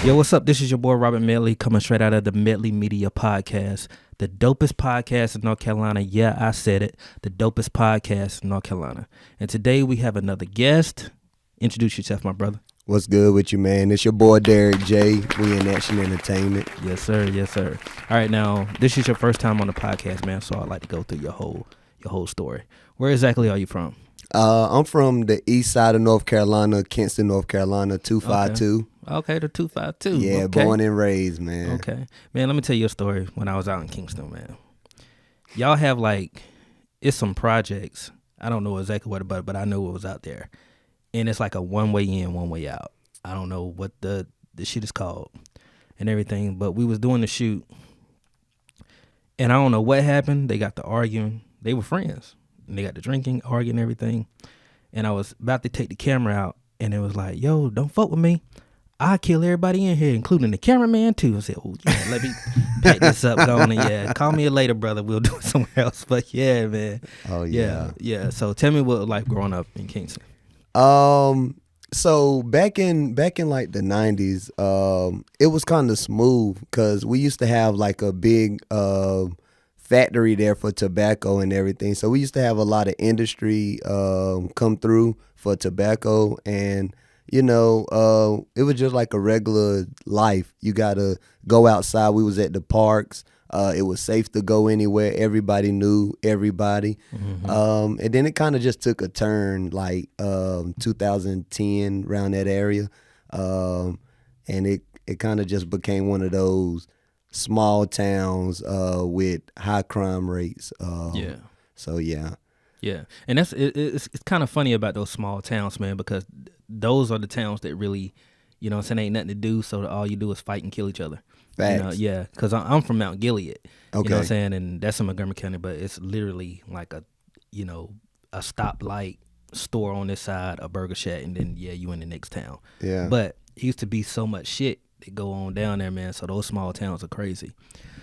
Yo, what's up? This is your boy Robert Medley coming straight out of the Medley Media Podcast, the dopest podcast in North Carolina. Yeah, I said it, the dopest podcast in North Carolina. And today we have another guest. Introduce yourself, my brother. What's good with you, man? It's your boy Derriqj. We in Action Entertainment. Yes, sir. Yes, sir. All right, now this is your first time on the podcast, man. So I'd like to go through your whole story. Where exactly are you from? I'm from the east side of North Carolina, Kinston, North Carolina, 252. Okay, the 252. Yeah, okay. Born and raised, man. Okay. Man, let me tell you a story when I was out in Kingston, man. Y'all have it's some projects. I don't know exactly what about it, but I know it was out there. And it's like a one way in, one way out. I don't know what the shit is called and everything, but we was doing the shoot. And I don't know what happened. They got to arguing. They were friends. And they got to drinking, arguing, everything. And I was about to take the camera out, and it was like, yo, don't fuck with me. I kill everybody in here, including the cameraman too. I said, oh yeah, let me pack this up, go on, and yeah, call me later, brother. We'll do it somewhere else. But yeah, man. Oh yeah. Yeah. So tell me what life growing up in Kingston. So back in like the 90s, it was kind of smooth because we used to have like a big factory there for tobacco and everything. So we used to have a lot of industry come through for tobacco, and it was just like a regular life. You gotta go outside. We was at the parks. It was safe to go anywhere. Everybody knew everybody. Mm-hmm. And then it kind of just took a turn, like 2010, around that area. And it kind of just became one of those small towns with high crime rates. Yeah. So, yeah. Yeah. And it's kind of funny about those small towns, man, because those are the towns that really, ain't nothing to do, so all you do is fight and kill each other. Facts. Yeah, because I'm from Mount Gilead. Okay. You know what I'm saying? And that's in Montgomery County, but it's literally like a stoplight, store on this side, a burger shack, and then, you in the next town. Yeah. But it used to be so much shit that go on down there, man, so those small towns are crazy.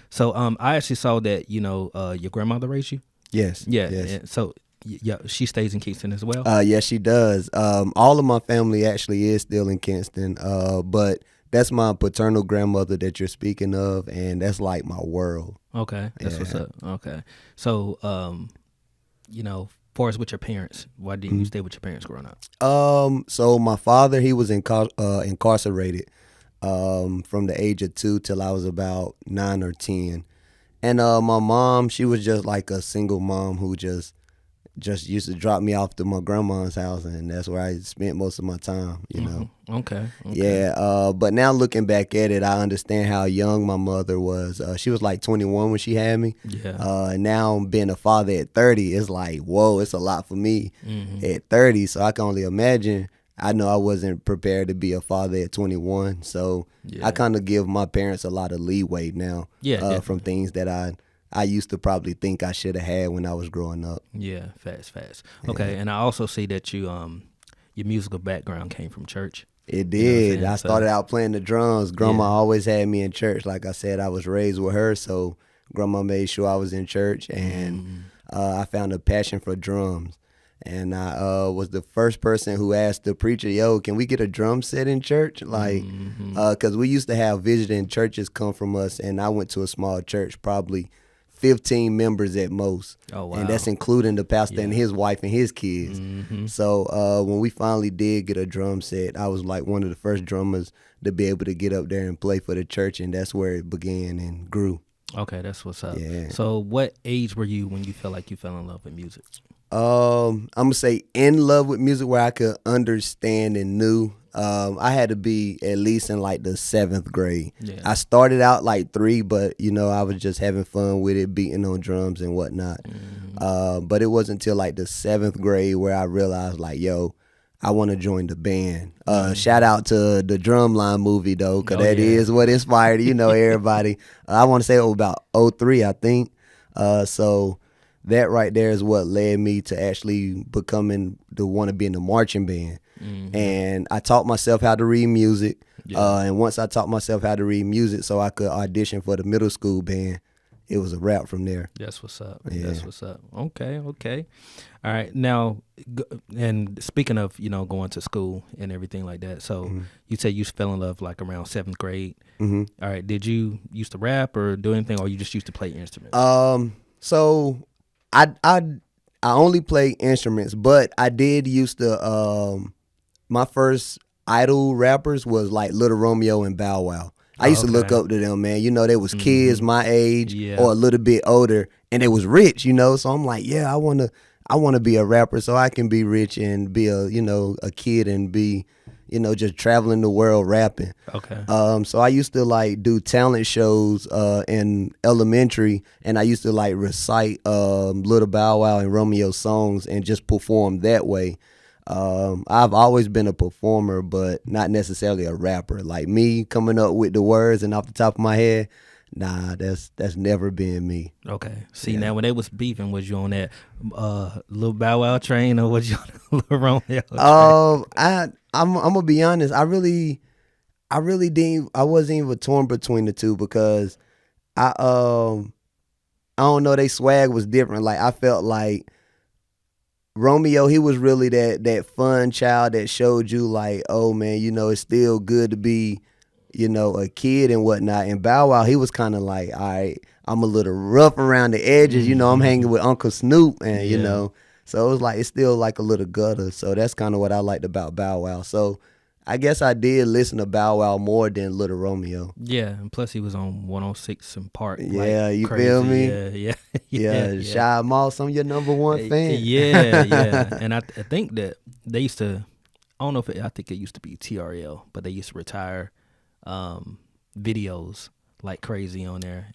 So I actually saw that, your grandmother raised you? Yes. Yeah. Yes. And so, yeah, she stays in Kingston as well? Yes, she does. All of my family actually is still in Kinston, but that's my paternal grandmother that you're speaking of, and that's like my world. Okay, that's what's up. Okay. So, far as with your parents, why didn't you stay with your parents growing up? So my father, he was incarcerated from the age of 2 till I was about 9 or 10. And my mom, she was just like a single mom who just used to drop me off to my grandma's house, and that's where I spent most of my time, Mm-hmm. Okay. Yeah, but now looking back at it, I understand how young my mother was. She was like 21 when she had me. Yeah. And now being a father at 30, it's like, whoa, it's a lot for me at 30. So I can only imagine. I know I wasn't prepared to be a father at 21. So I kind of give my parents a lot of leeway now from things that I used to probably think I should have had when I was growing up. Yeah, fast. Okay, and I also see that you your musical background came from church. It did. I started out playing the drums. Grandma always had me in church. Like I said, I was raised with her, so Grandma made sure I was in church, and I found a passion for drums. And I was the first person who asked the preacher, yo, can we get a drum set in church? Like, because we used to have visiting churches come from us, and I went to a small church, probably 15 members at most. Oh, wow. And that's including the pastor and his wife and his kids. So when we finally did get a drum set, I was like one of the first drummers to be able to get up there and play for the church, and that's where it began and grew. Okay, that's what's up. Yeah. So what age were you when you felt like you fell in love with music? I'm gonna say in love with music where I could understand and knew. I had to be at least in like the 7th grade. Yeah. I started out like 3, but I was just having fun with it, beating on drums and whatnot. But it wasn't until like the 7th grade where I realized like, yo, I want to join the band. Shout out to the Drumline movie though, because that is what inspired everybody. I want to say it was about 03, I think. So that right there is what led me to actually becoming the want to be in the marching band. And I taught myself how to read music. And once I taught myself how to read music so I could audition for the middle school band, it was a wrap from there. That's what's up. Yeah. That's what's up. Okay, okay. All right. Now, and speaking of, going to school and everything like that. So you said you fell in love like around 7th grade. Mm-hmm. All right. Did you used to rap or do anything, or you just used to play instruments? So I only play instruments, but I did used to. My first idol rappers was like Little Romeo and Bow Wow. I used to look up to them, man. They was kids my age or a little bit older, and they was rich, So I'm like, yeah, I wanna be a rapper so I can be rich and be a kid and be, just traveling the world rapping. Okay. So I used to like do talent shows in elementary, and I used to like recite Little Bow Wow and Romeo songs and just perform that way. I've always been a performer, but not necessarily a rapper. Like me coming up with the words and off the top of my head, nah, that's never been me. Okay. See, now when they was beefing, was you on that Little Bow Wow train or was you on the Little Romeo train? I'm gonna be honest. I really didn't. I wasn't even torn between the two because I don't know. They swag was different. Like I felt like Romeo, he was really that fun child that showed you like, oh man, it's still good to be, a kid and whatnot. And Bow Wow, he was kind of like, all right, I'm a little rough around the edges, I'm hanging with Uncle Snoop, and so it was like it's still like a little gutter. So that's kind of what I liked about Bow Wow. So I guess I did listen to Bow Wow more than Little Romeo. Yeah, and plus he was on 106 and Park. Yeah, like you crazy. feel me? Yeah. Shy Moss, I'm your number one fan. Yeah. And I think that they used to, I don't know I think it used to be TRL, but they used to retire videos like crazy on there.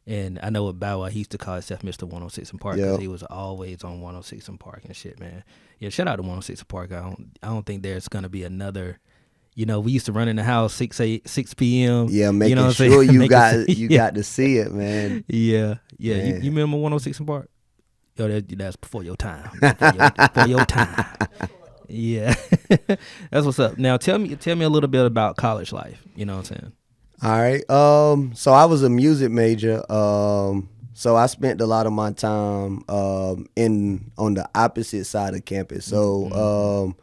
And I know with Bow Wow, he used to call himself Mr. 106 and Park because he was always on 106 and Park and shit, man. Yeah, shout out to 106 and Park. I don't think there's gonna be another. We used to run in the house 6 p.m. Yeah, making sure you got to see it, man. Yeah. You remember 106 and Park? Yo, that's before your time. Before your time. Yeah, that's what's up. Now tell me a little bit about college life. You know what I'm saying? All right. So I was a music major. So I spent a lot of my time on the opposite side of campus. So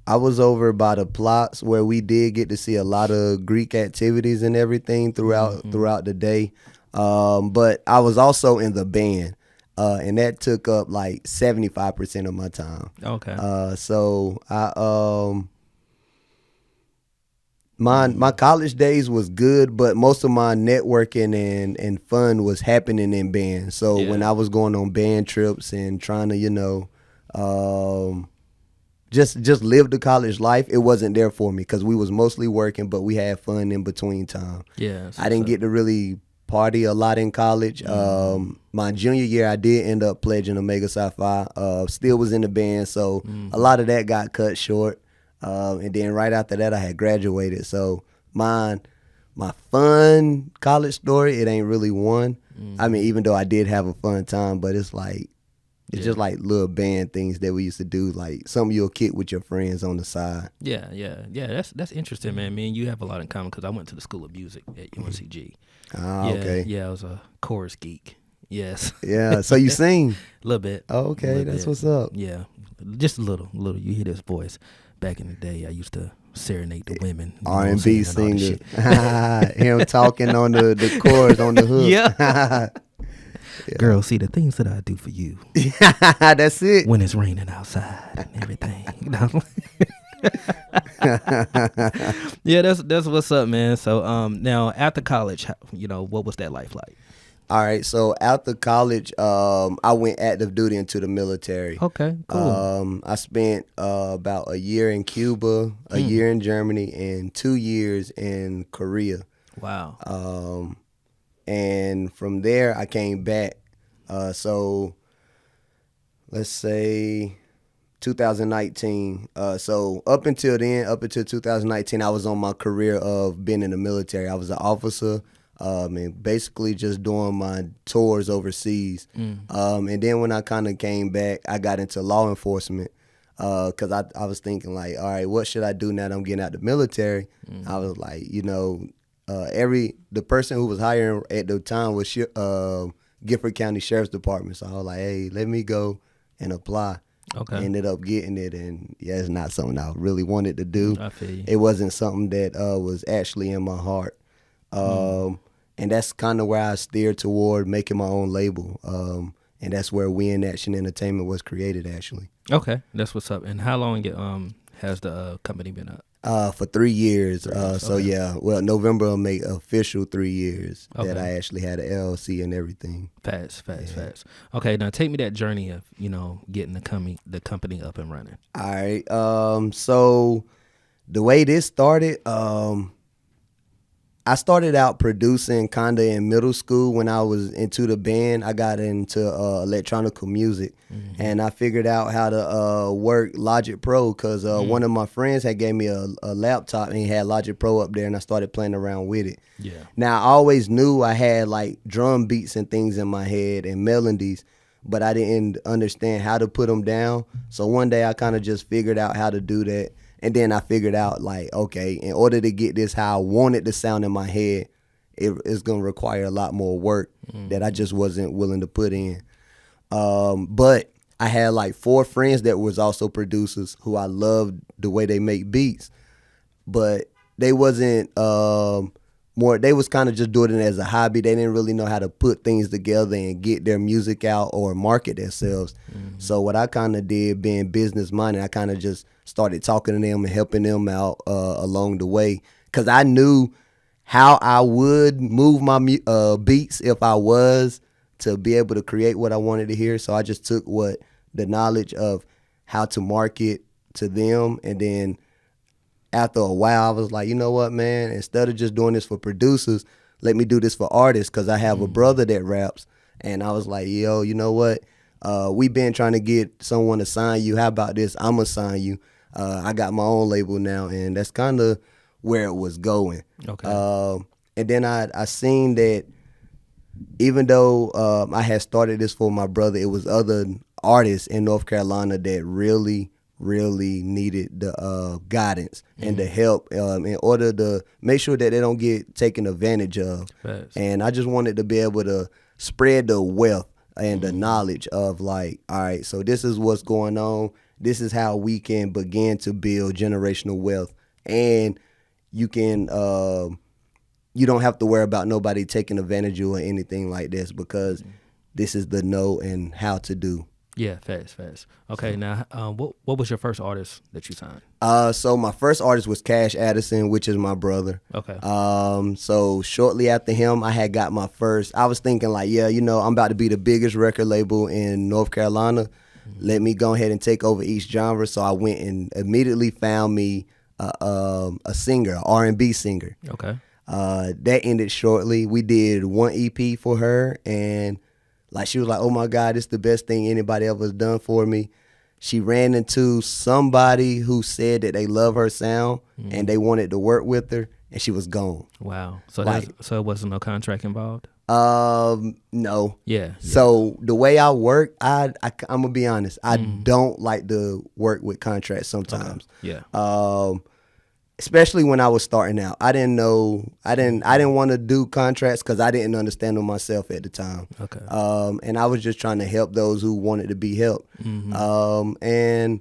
I was over by the plots where we did get to see a lot of Greek activities and everything throughout the day. But I was also in the band. And that took up like 75% of my time. Okay. So I my college days was good, but most of my networking and fun was happening in band. So when I was going on band trips and trying to just live the college life, it wasn't there for me because we was mostly working, but we had fun in between time. Yeah. I didn't get to really party a lot in college. My junior year, I did end up pledging Omega Psi Phi. Still was in the band, so a lot of that got cut short. And then right after that, I had graduated. So my fun college story, it ain't really one. I mean, even though I did have a fun time, but it's like just like little band things that we used to do, like something you'll kick with your friends on the side. Yeah. That's interesting, man. Me and you have a lot in common because I went to the School of Music at UNCG. Okay. Yeah, I was a chorus geek. Yes. Yeah. So you sing? A little bit. Oh, okay. That's what's up. Yeah. Just a little. You hear this voice. Back in the day, I used to serenade the women. R&B singer. Him talking on the chorus on the hook. Yeah. Girl, see the things that I do for you. That's it. When it's raining outside and everything. Yeah, that's what's up, man. So now after college, what was that life like? All right, so after college, I went active duty into the military. Okay, cool. I spent about a year in Cuba, a year in Germany, and 2 years in Korea. Wow. And from there, I came back. So let's say 2019. So up until 2019, I was on my career of being in the military. I was an officer. And basically just doing my tours overseas. And then when I kind of came back, I got into law enforcement because I was thinking like, all right, what should I do now that I'm getting out the military? I was like, the person who was hiring at the time was Gifford County Sheriff's Department. So I was like, hey, let me go and apply. Okay. Ended up getting it, and yeah, it's not something I really wanted to do. I feel you. It wasn't something that was actually in my heart. And that's kind of where I steered toward making my own label. And that's where We in Action Entertainment was created, actually. Okay, that's what's up. And how long has the company been up? For 3 years. So okay. yeah, well, November will make official 3 years that Okay. I actually had an LLC and everything. Fast. Okay, now take me that journey of getting the company up and running. All right. So the way this started, I started out producing kind of in middle school. When I was into the band, I got into electronical music, and I figured out how to work Logic Pro because one of my friends had gave me a laptop and he had Logic Pro up there, and I started playing around with it. Yeah. Now, I always knew I had like drum beats and things in my head and melodies, but I didn't understand how to put them down. So one day I kind of just figured out how to do that. And then I figured out, like, okay, in order to get this how I wanted to sound in my head, it's going to require a lot more work that I just wasn't willing to put in. But I had like 4 friends that was also producers who I loved the way they make beats. But they wasn't they was kind of just doing it as a hobby. They didn't really know how to put things together and get their music out or market themselves. So what I kind of did, being business minded, I kind of just started talking to them and helping them out along the way, because I knew how I would move my beats if I was to be able to create what I wanted to hear. So I just took the knowledge of how to market to them, and then after a while, I was like, you know what, man, instead of just doing this for producers, let me do this for artists, because I have a brother that raps. And I was like, yo, you know what? We been trying to get someone to sign you. How about this? I'm going to sign you. I got my own label now, and that's kind of where it was going. Okay. And then I seen that even though I had started this for my brother, it was other artists in North Carolina that really needed the guidance and the help in order to make sure that they don't get taken advantage of. Fast. And I just wanted to be able to spread the wealth and the knowledge of, like, all right, so this is what's going on. This is how we can begin to build generational wealth. And you can you don't have to worry about nobody taking advantage of you or anything like this, because this is the know and how to do. Yeah, fast. Okay, now what was your first artist that you signed? So my first artist was Cash Addison, which is my brother. Okay. So shortly after him, I had got my first. I was thinking, like, yeah, I'm about to be the biggest record label in North Carolina. Let me go ahead and take over each genre. So I went and immediately found me a singer, an R&B singer. Okay. That ended shortly. We did one EP for her, and like, she was like, oh my God, it's the best thing anybody ever has done for me. She ran into somebody who said that they love her sound and they wanted to work with her, and she was gone. Wow. So Like- so it wasn't no contract involved? No. Yeah. So the way I work, I'm gonna be honest, I don't like to work with contracts sometimes. Yeah. Especially when I was starting out. I didn't want to do contracts because I didn't understand them myself at the time. Okay. And I was just trying to help those who wanted to be helped. And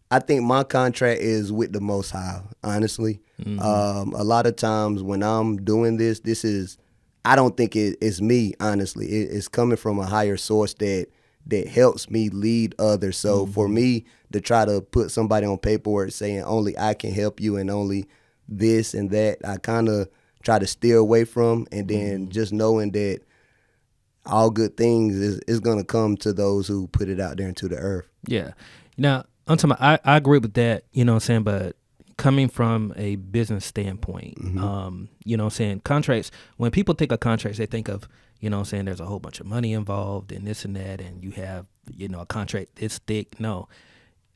I think my contract is with the Most High, honestly. A lot of times when I'm doing this is, I don't think it's me, honestly. It's coming from a higher source that helps me lead others. So for me to try to put somebody on paperwork saying only I can help you and only this and that, I kind of try to steer away from, and then just knowing that all good things is going to come to those who put it out there into the earth. Yeah. Now, I agree with that, you know what I'm saying, but coming from a business standpoint, you know what I'm saying, contracts, when people think of contracts, they think of, you know what I'm saying, there's a whole bunch of money involved and this and that, and you have, a contract this thick. No.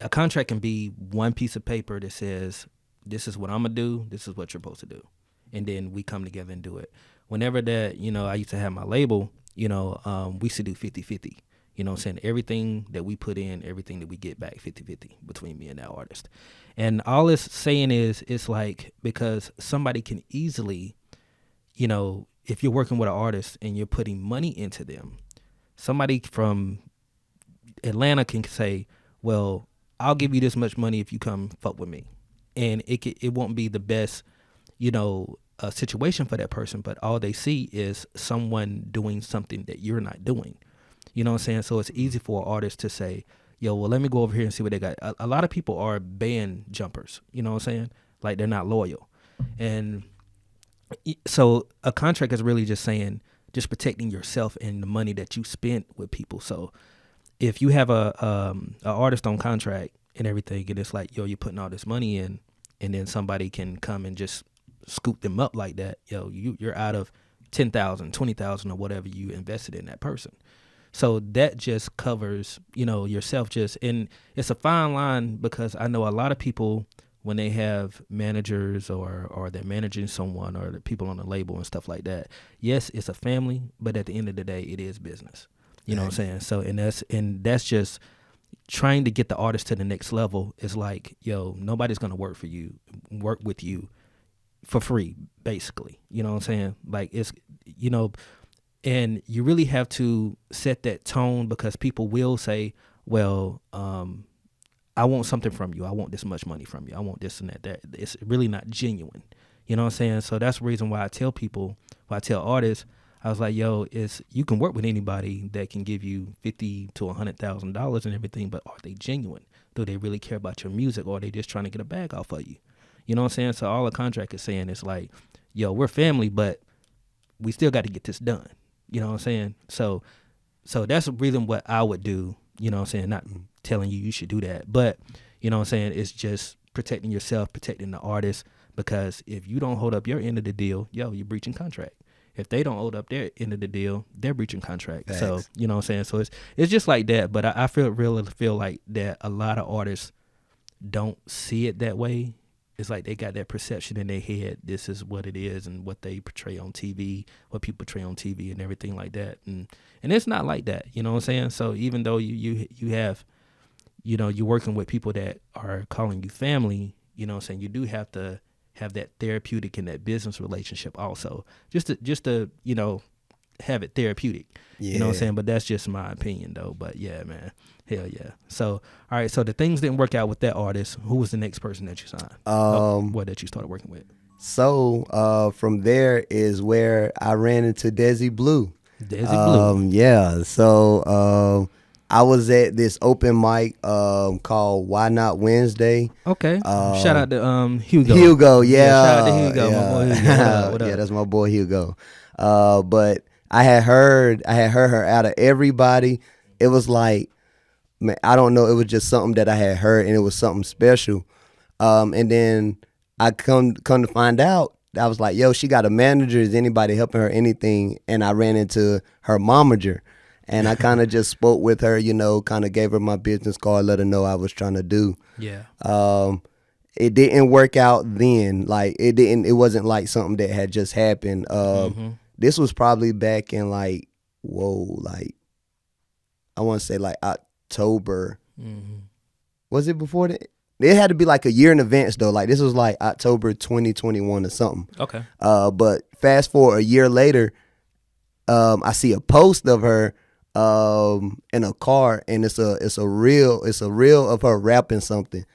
A contract can be one piece of paper that says, this is what I'm going to do, this is what you're supposed to do. And then we come together and do it. Whenever that, I used to have my label, we used to do 50-50. You know what I'm saying? Everything that we put in, everything that we get back, 50-50 between me and that artist. And all it's saying is, it's like, because somebody can easily if you're working with an artist and you're putting money into them, somebody from Atlanta can say, well, I'll give you this much money if you come fuck with me. And it won't be the best, situation for that person, but all they see is someone doing something that you're not doing. You know what I'm saying? So it's easy for an artist to say, yo, well, let me go over here and see what they got. A lot of people are band jumpers, you know what I'm saying? Like they're not loyal. And so a contract is really just saying, just protecting yourself and the money that you spent with people. So if you have a artist on contract and everything, and it's like, yo, you're putting all this money in, and then somebody can come and just scoop them up like that, yo, you're out of 10,000, 20,000, or whatever you invested in that person. So that just covers, yourself and it's a fine line, because I know a lot of people, when they have managers or they're managing someone or the people on the label and stuff like that, yes, it's a family, but at the end of the day, it is business. You know what I'm saying? So, and that's just trying to get the artist to the next level. Is like, yo, nobody's going to work with you for free, basically. You know what I'm saying? Like, it's, and you really have to set that tone, because people will say, well, I want something from you. I want this much money from you. I want this and that. It's really not genuine. You know what I'm saying? So that's the reason why I tell artists, I was like, yo, you can work with anybody that can give you $50,000 to $100,000 and everything, but are they genuine? Do they really care about your music, or are they just trying to get a bag off of you? You know what I'm saying? So all the contract is saying is like, yo, we're family, but we still got to get this done. You know what I'm saying? So that's really what I would do. You know what I'm saying? Not telling you should do that, but you know what I'm saying? It's just protecting yourself, protecting the artist, because if you don't hold up your end of the deal, yo, you're breaching contract. If they don't hold up their end of the deal, they're breaching contract. Thanks. So, you know what I'm saying? So it's just like that. But I really feel like that a lot of artists don't see it that way. It's like they got that perception in their head. This is what it is, and what they portray on TV, what people portray on TV and everything like that. And it's not like that. You know what I'm saying? So even though you have, you're working with people that are calling you family, you know what I'm saying? You do have to have that therapeutic and that business relationship also, just to have it therapeutic. Yeah. You know what I'm saying? But that's just my opinion though. But yeah, man, hell yeah. So all right, so the things didn't work out with that artist. Who was the next person that you signed? That you started working with? So from there is where I ran into Dessiblue. Dessiblue. Yeah. So I was at this open mic called Why Not Wednesday. Okay. Shout out to Hugo. Hugo, yeah. Shout out to Hugo, my boy Hugo. What up? Yeah, that's my boy Hugo. But I had heard her out of everybody. It was like, man, I don't know. It was just something that I had heard, and it was something special. And then I come to find out, I was like, yo, she got a manager. Is anybody helping her anything? And I ran into her momager. And I kind of just spoke with her, kind of gave her my business card, let her know I was trying to do. Yeah. It didn't work out then. Like it wasn't like something that had just happened. This was probably back in I want to say like October. Mm-hmm. Was it before that? It had to be like a year in advance though. Like this was like October 2021 or something. Okay. But fast forward a year later, I see a post of her in a car, and it's a reel of her rapping something,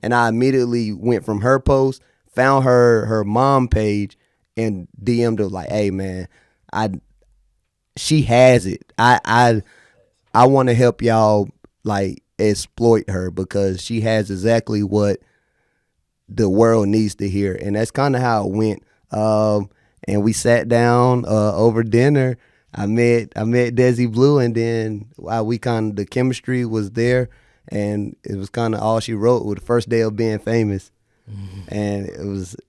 and I immediately went from her post, found her mom page, and DM'd her like, hey man, she has it. I want to help y'all like exploit her, because she has exactly what the world needs to hear. And that's kind of how it went. And we sat down over dinner. I met Dessiblue, and then the chemistry was there, and it was kind of all she wrote with the first day of being famous. Mm-hmm. And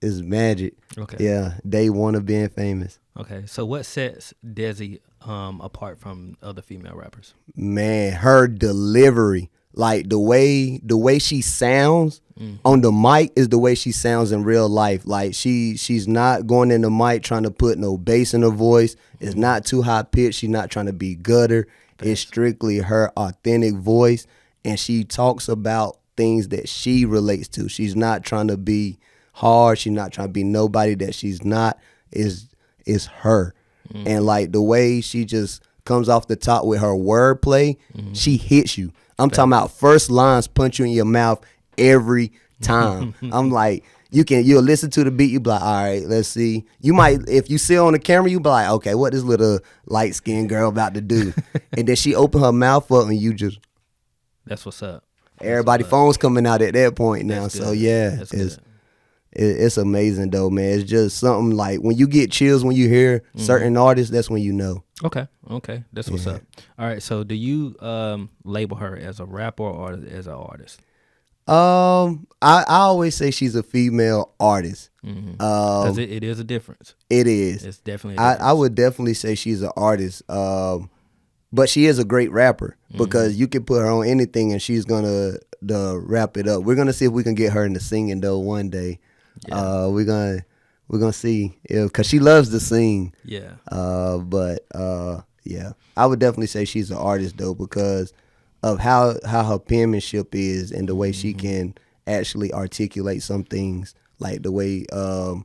it's magic. Okay. Yeah, day one of being famous. Okay, so what sets Desi apart from other female rappers? Man, her delivery, like the way she sounds on the mic is the way she sounds in real life. Like she's not going in the mic trying to put no bass in her voice. It's not too high pitched. She's not trying to be gutter. Thanks. It's strictly her authentic voice, and she talks about things that she relates to. She's not trying to be hard. She's not trying to be nobody that she's not. It's is her. And like the way she just comes off the top with her wordplay, she hits you. I'm talking about first lines punch you in your mouth every time. I'm like, you'll listen to the beat, you be like, all right, let's see. You might, if you see her on the camera, you be like, okay, what this little light skinned girl about to do? And then she open her mouth up and you just. That's what's up. Everybody phones coming out at that point now. So yeah, it's it's amazing though, man. It's just something like when you get chills when you hear certain artists, that's when you know. Okay, that's what's up. All right, so do you label her as a rapper or as an artist? I always say she's a female artist. Because it is a difference. It is. It's definitely a difference. I would definitely say she's an artist. But she is a great rapper because you can put her on anything and she's gonna wrap it up. We're gonna see if we can get her into singing though one day. Yeah. We're gonna see because she loves to sing. Yeah. Yeah, I would definitely say she's an artist though because of how her penmanship is and the way she can actually articulate some things, like the way I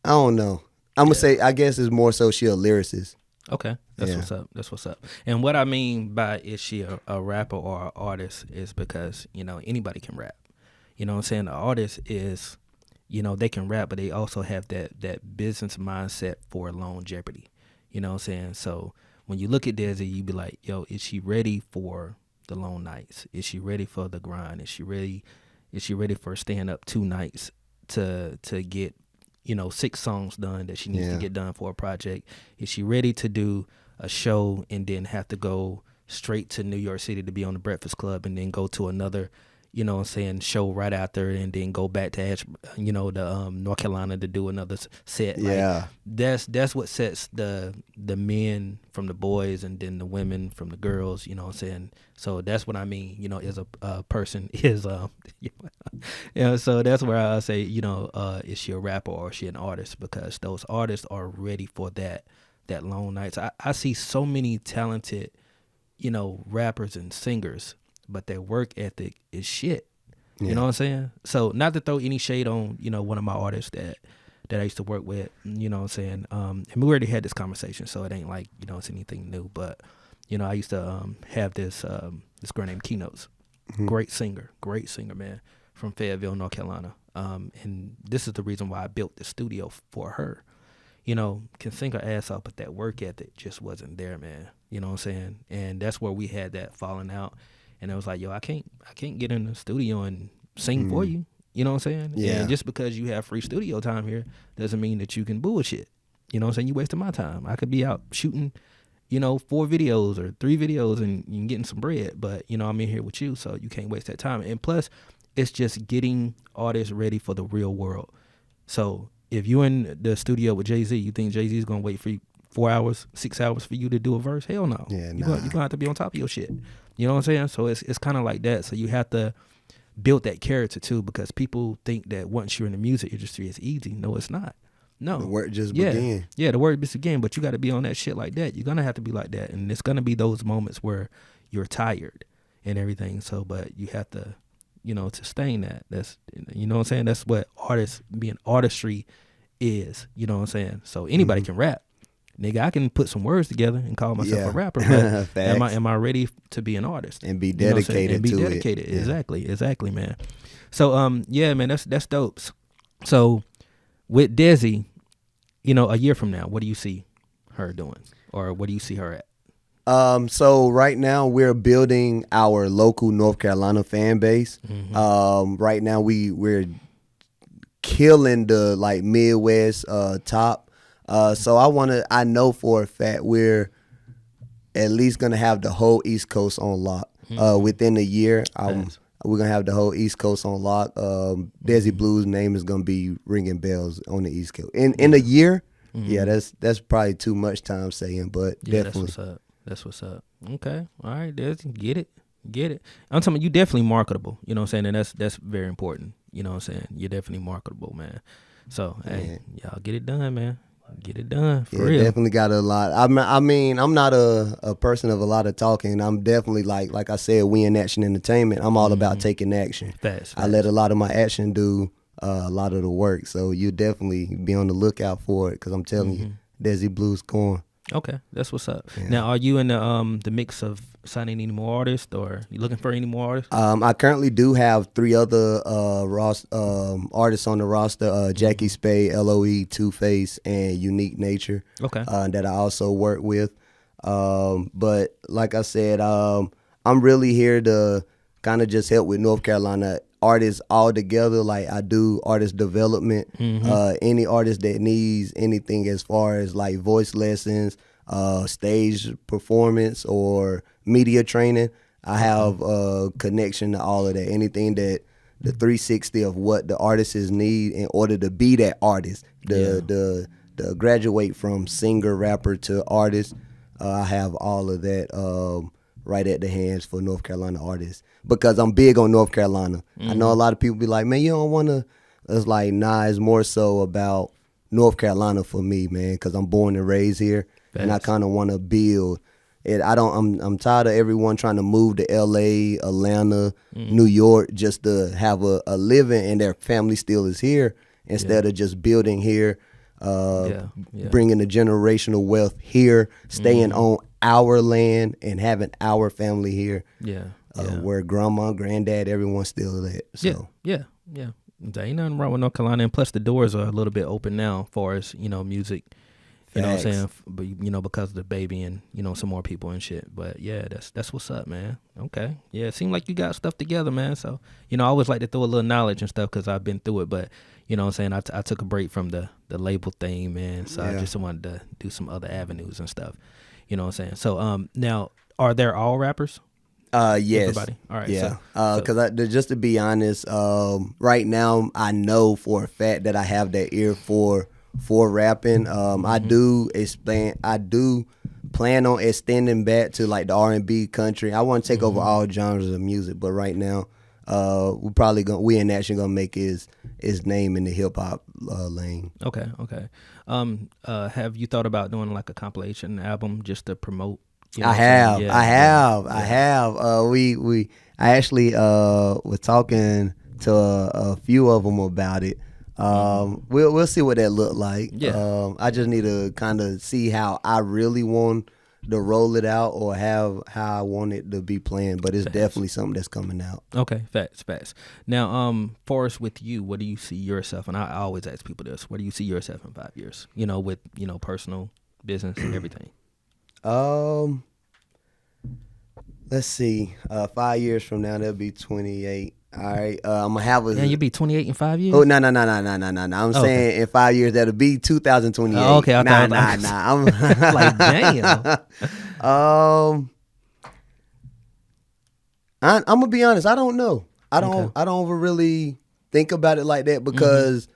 don't know. I'm gonna say I guess it's more so she a lyricist. Okay, that's what's up. That's what's up. And what I mean by is she a rapper or an artist is because, anybody can rap. You know what I'm saying? The artist is, they can rap, but they also have that business mindset for longevity. You know what I'm saying? So when you look at Desi, you be like, yo, is she ready for the long nights? Is she ready for the grind? Is she ready for staying up 2 nights to get 6 songs done that she needs to get done for a project? Is she ready to do a show and then have to go straight to New York City to be on the Breakfast Club and then go to another, show right after and then go back to North Carolina to do another set? Yeah. Like, that's what sets the men from the boys and then the women from the girls, you know what I'm saying? So that's what I mean, as a person is so that's where I say, is she a rapper or is she an artist? Because those artists are ready for that long nights. I see so many talented, rappers and singers, but their work ethic is shit. You know what I'm saying? So not to throw any shade on, one of my artists that I used to work with, you know what I'm saying? And we already had this conversation, so it ain't like, it's anything new. But, I used to have this girl named Keynotes. Great singer, man, from Fayetteville, North Carolina. And this is the reason why I built the studio for her. Can sing her ass off, but that work ethic just wasn't there, man. You know what I'm saying? And that's where we had that falling out. And it was like, yo, I can't get in the studio and sing for you. You know what I'm saying? Yeah. And just because you have free studio time here doesn't mean that you can bullshit. You know what I'm saying? You wasting my time. I could be out shooting, 4 videos or 3 videos and you getting some bread. But, I'm in here with you, so you can't waste that time. And plus, it's just getting artists ready for the real world. So if you're in the studio with Jay-Z, you think Jay-Z's going to wait for you 4 hours, 6 hours for you to do a verse? Hell no. Yeah, You're going to have to be on top of your shit. You know what I'm saying? So it's kind of like that. So you have to build that character too, because people think that once you're in the music industry, it's easy. No, it's not. No. The work just began. Yeah, the work just began, but you got to be on that shit like that. You're going to have to be like that. And it's going to be those moments where you're tired and everything. So, but you have to, sustain that. That's, you know what I'm saying? That's what artistry is. You know what I'm saying? So anybody can rap. Nigga, I can put some words together and call myself a rapper, but am I ready to be an artist? And be dedicated to it. Yeah. Exactly, man. So, yeah, man, that's dope. So, with Desi, a year from now, what do you see her doing? Or what do you see her at? So right now we're building our local North Carolina fan base. Right now we're killing the like Midwest top. So I know for a fact we're at least gonna have the whole East Coast on lock. Within a year, we're gonna have the whole East Coast on lock. Dessiblue's name is gonna be ringing bells on the East Coast. In a year, that's probably too much time saying, but definitely. That's what's up. Okay, all right, Desi, get it. I'm talking about you definitely marketable. You know what I'm saying, and that's very important. You know what I'm saying, you're definitely marketable, man. So hey, y'all get it done, man. Get it done for real. Definitely got a lot. I mean, I'm not a person of a lot of talking. I'm definitely like I said, we in Action Entertainment. I'm all about taking action. Fast. I let a lot of my action do a lot of the work. So you definitely be on the lookout for it because I'm telling you, dessiblue's going. Okay, that's what's up. Yeah. Now, are you in the mix of signing any more artists, or you looking for any more artists? I currently do have 3 other artists on the roster: Jackie Spade, LOE, Two Face, and Unique Nature. Okay. That I also work with. But like I said, I'm really here to kind of just help with North Carolina artists all together. Like I do artist development. Any artist that needs anything as far as like voice lessons, stage performance, or media training, I have a connection to all of that. Anything that the 360 of what the artists need in order to be that artist, the graduate from singer, rapper to artist. I have all of that right at the hands for North Carolina artists because I'm big on North Carolina. I know a lot of people be like, man, you don't want to. It's like, nah, it's more so about North Carolina for me, man, because I'm born and raised here. Thanks. And I kind of want to build it. I'm tired of everyone trying to move to LA, Atlanta, New York just to have a living and their family still is here instead of just building here. Bringing the generational wealth here, staying on our land and having our family here. Where grandma, granddad, everyone's still at. So. Yeah. There ain't nothing wrong with North Carolina, and plus the doors are a little bit open now for us, music. You know what I'm saying? But, because of the baby and, some more people and shit. But, yeah, that's what's up, man. Okay. Yeah, it seemed like you got stuff together, man. So, I always like to throw a little knowledge and stuff because I've been through it. But, you know what I'm saying? I took a break from the label thing, man. So I just wanted to do some other avenues and stuff. You know what I'm saying? So, now, are there all rappers? Yes. Everybody? All right. Yeah. Because just to be honest, right now I know for a fact that I have that ear for rapping. I do plan on extending back to like the R&B country. I want to take over all genres of music, but right now, we in action gonna make his name in the hip hop lane. Okay. Have you thought about doing like a compilation album just to promote? I have. I actually was talking to a few of them about it. We'll see what that look like. I just need to kind of see how I really want to roll it out or how I want it to be planned. But it's definitely something that's coming out. Okay, facts. Now, Forrest, with you, what do you see yourself? And I always ask people this: where do you see yourself in 5 years? With personal, business, and everything. Let's see. 5 years from now, that'll be 28. All right. I'm gonna have a. Yeah, you'll be 28 in 5 years. Oh no! I'm saying in 5 years that'll be 2028. Oh, okay. Nah. I'm like, damn. I'm gonna be honest. I don't know. I don't ever really think about it like that because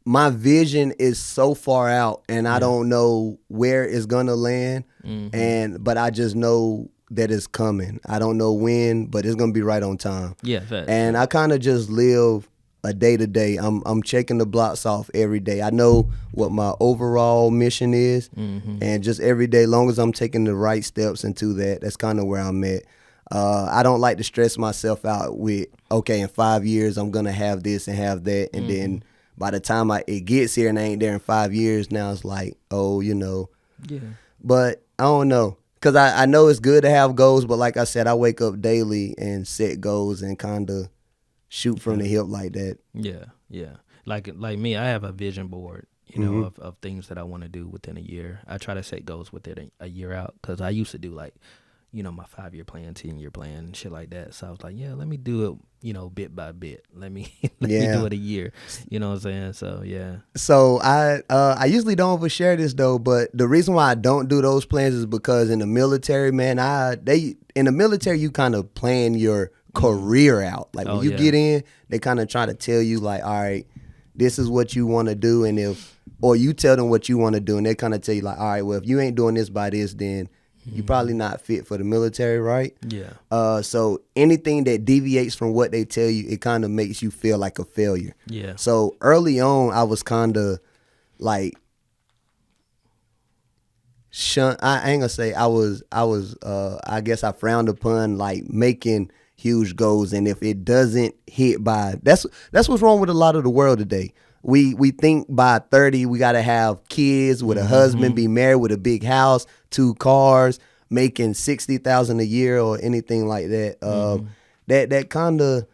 my vision is so far out, and I don't know where it's gonna land. But I just know that it's coming. I don't know when, but it's gonna be right on time. Yeah, fact. And I kind of just live a day to day. I'm checking the blocks off every day. I know what my overall mission is, and just every day, long as I'm taking the right steps into that, that's kind of where I'm at. I don't like to stress myself out with, okay, in 5 years I'm gonna have this and have that, and then by the time it gets here and I ain't there in 5 years, now it's like, Yeah. But I don't know. Because I know it's good to have goals, but like I said, I wake up daily and set goals and kind of shoot from the hip like that. Yeah. Like me, I have a vision board, of things that I want to do within a year. I try to set goals within a year out because I used to do like, my 5-year plan, 10-year plan, and shit like that. So I was like, yeah, let me do it, bit by bit. Let me do it a year. You know what I'm saying? So yeah. So I usually don't overshare this though, but the reason why I don't do those plans is because in the military, man, in the military you kind of plan your career out. Like when you get in, they kind of try to tell you like, all right, this is what you want to do, or you tell them what you want to do, and they kind of tell you like, all right, well, if you ain't doing this by this, then you're probably not fit for the military, right? Yeah. So anything that deviates from what they tell you, it kind of makes you feel like a failure. Yeah. So early on, I was kind of like, I ain't gonna say I was. I guess I frowned upon like making huge goals, and if it doesn't hit by that's what's wrong with a lot of the world today. We think by 30 we gotta have kids with a husband, be married with a big house, 2 cars, making $60,000 a year or anything like that. That kind of,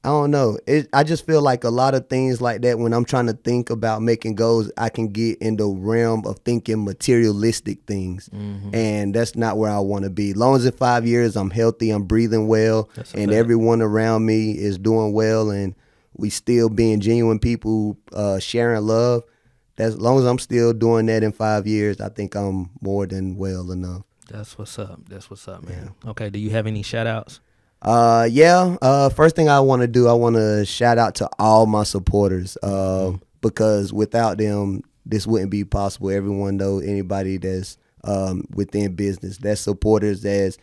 I don't know. I just feel like a lot of things like that, when I'm trying to think about making goals, I can get in the realm of thinking materialistic things. And that's not where I want to be. As long as in 5 years I'm healthy, I'm breathing well, and everyone around me is doing well, and we still being genuine people, sharing love. As long as I'm still doing that in 5 years, I think I'm more than well enough. That's what's up. That's what's up, man. Yeah. Okay, do you have any shout outs? First thing I want to do, I want to shout out to all my supporters, because without them, this wouldn't be possible. Everyone knows anybody that's within business, that's supporters, that's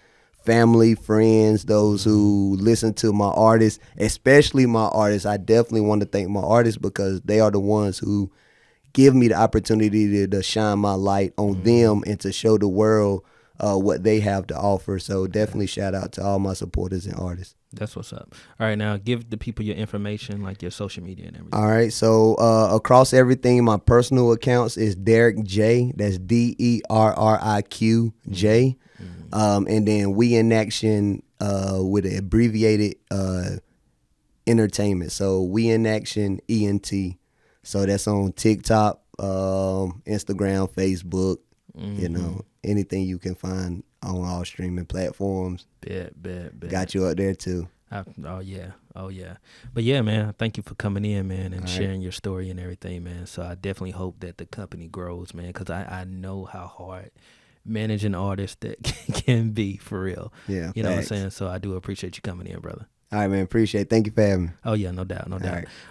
family, friends, those who listen to my artists, especially my artists. I definitely want to thank my artists because they are the ones who give me the opportunity to shine my light on them and to show the world what they have to offer. So definitely shout out to all my supporters and artists. That's what's up. All right, now give the people your information, like your social media and everything. All right, so across everything, my personal accounts is Derriqj. That's DERRIQJ. And then We in Action with an abbreviated entertainment. So We in Action ENT. So that's on TikTok, Instagram, Facebook. You know, anything you can find on all streaming platforms. Bet. Got you up there too. Oh yeah. But yeah, man, thank you for coming in, man, and sharing your story and everything, man. So I definitely hope that the company grows, man, because I know how hard managing artists that can be, for real. Yeah, you know what I'm saying? So I do appreciate you coming in, brother. All right, man. Appreciate it. Thank you for having me. Oh, yeah, no doubt. All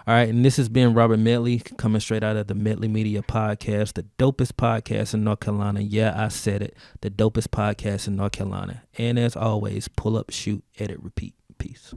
right, and this has been Robert Medley, coming straight out of the Medley Media Podcast, the dopest podcast in North Carolina. Yeah, I said it. The dopest podcast in North Carolina. And as always, pull up, shoot, edit, repeat. Peace.